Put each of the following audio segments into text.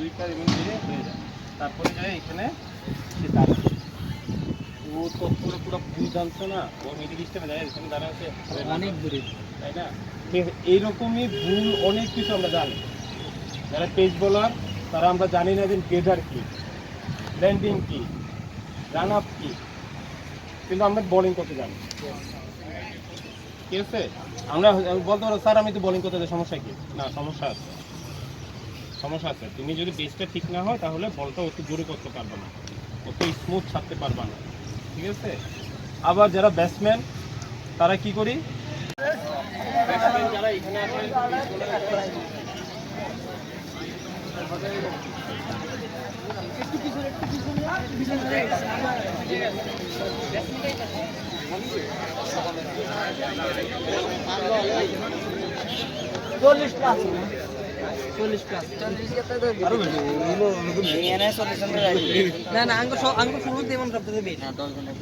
দুইটা রিমিং দিয়ে হয়ে যায়। তারপরে যায় এখানে সে দাঁড়ায়, ও তো পুরো পুরো ভুল জানছে না, ও মিডিল স্টেপে যায় এখানে দাঁড়াচ্ছে অনেক দূরে, তাই না? এইরকমই ভুল অনেক কিছু আমরা জানি। যারা পেস বোলার তারা আমরা জানি না যে গেজার কি, ল্যান্ডিং কি, রান আপ কি, কিন্তু আমরা বোলিং করতে জানি। ঠিক আছে, আমরা বলতে পারো স্যার আমি তো বোলিং করতে যাই, সমস্যা কি? না, সমস্যা আছে, সমস্যা আছে। তুমি যদি বেসটা ঠিক না হয় তাহলে বলটা অত জোরে করতে পারবে না, অত স্মুথ ছাড়তে পারবে না। ঠিক আছে, আবার যারা ব্যাটসম্যান তারা কি করি, ব্যাটসম্যান যারা এখানে আসে না না আঙ্গ শুরু তেমন সব দেবে না 10 জনের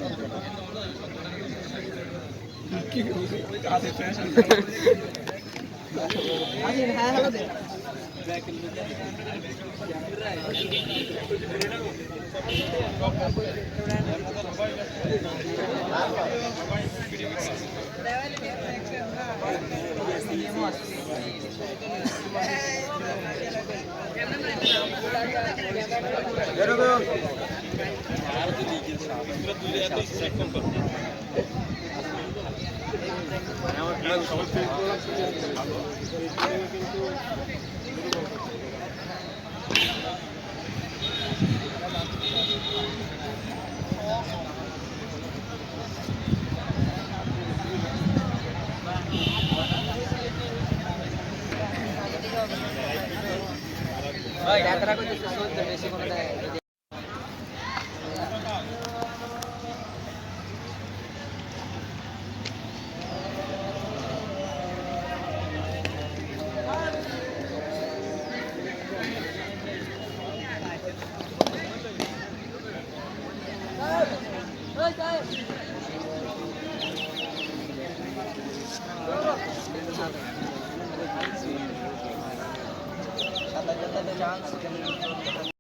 টাকাটা কইতে সত্য বেশি কোনো দেয় সাদা চান্স